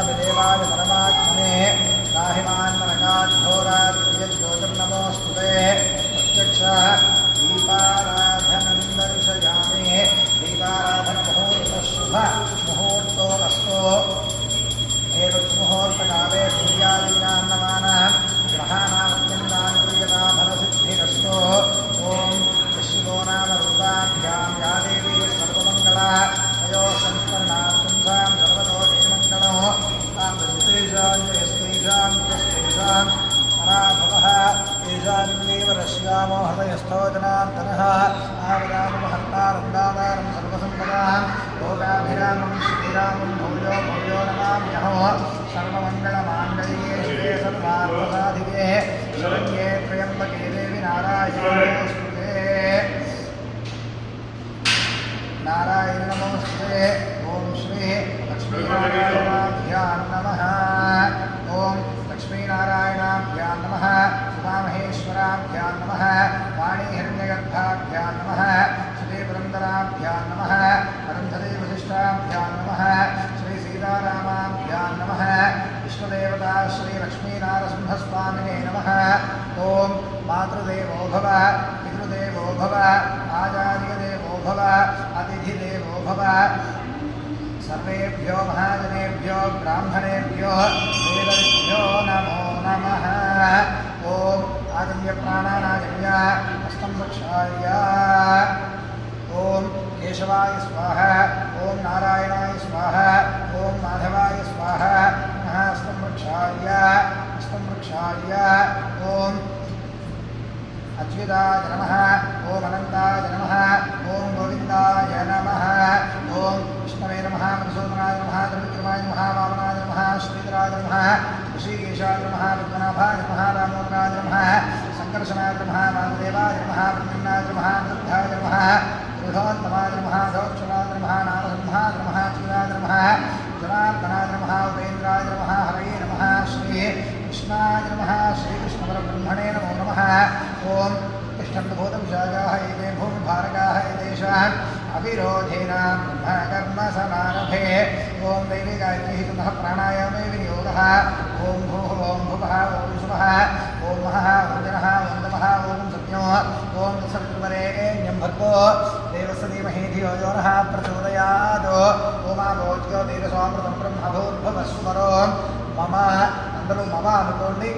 देवाय परमात्मने राहिमान्मनकाघोराज्योतिर्नमोऽस्तुते प्रत्यक्ष दीपाराधनं दर्शयामि दीपाराधनमुहूर्तशुभ मुहूर्तोऽस्तु मुहूर्तकाले सूर्यादीनां नमानां ग्रहाणामत्यन्तानुक्रियता फलसिद्धिरस्तु ॐ शिवो नाम रूपाभ्यां या देवी सर्वमङ्गला तयो संस्मरणार्थं सां सर्वतो जयमङ्गलो तां स्त्रीशां अनाभवः येषामेव रश्यामो हृदयस्थो जनार्दनः आवरामहर्तारन्दातारं सर्वसम्पदां लोकाभिरामं श्रीरामं भूयो भूयो नमाम्यहो सर्वमङ्गलमाङ्गल्ये शिवे सर्वार्थसाधिके शरण्ये त्र्यम्बके देवि नारायणे नारायण नमोस्तुते ओम श्री लक्ष्मीनारायणाभ्यां नमः ओम लक्ष्मीनारायणाभ्यां नमः उमामहेश्वराभ्यां नमः वाणीहिरण्यगर्भाभ्यां नमः श्रीपुरन्दराभ्यां नमः अरुन्धती वसिष्ठाभ्यां नमः श्रीसीतारामाभ्यां नमः विष्णुदेवता श्रीलक्ष्मीनारसिंहस्वामिने नमः ओम मातृदेवो भव पितृदेवो भव आचार्यदेवो भव अतिथिदेवो भव सर्वेभ्यो महाजनेभ्यो ब्राह्मणेभ्यो वेदविभ्यो नमो नमः ओम आजन्य प्राणानाजन्य हस्तं रक्षाय ओम केशवाय स्वाहा ओम नारायणाय स्वाहा ओम माधवाय स्वाहा हस्तं रक्षाय ओम अच्युताय नमः ओम अनंताय नमः ओम गोविंदाय नमः ओम विष्णवे नमः मधुसूदनाय नमः त्रिविक्रमाय नमः वामनाय नमः श्रीधराय नमः ऋषिकेशाय नमः पद्मनाभाय नमः दामोदराय नमः संकर्षणाय नमः वामदेवाय नमः प्रद्युम्नाय नमः निरुद्धाय नमः गृहोत्तमाय नमः गौक्षणाय नमः नारसिंहाय नमः क्षीराय नमः जनार्दनाय नमः उपेन्द्राय नमः हरये नमः श्री कृष्णाय नमः श्रीकृष्णपरब्रह्मणे नमो नमः ओम तिष्ठन्तभूतविशाखाः एते भूमिभारकाः एतेषाम् अविरोधेन ब्रह्मकर्मसमारभे ओम दैवी गायत्री पुनः प्राणायामे विनियोगः ओम भूः ओम भुवः ओम शुभः ओम महः ओम जनः ओम नमः ओम सत्यो ओम सवितुर्वरेण्यं भर्गो देवस्य धीमहि धियो यो नः प्रचोदयात् ओमाभोज्यो देवसोमृतं ब्रह्मभूर्भुवः सुवरो मम అందరూ మమ అనుకోండి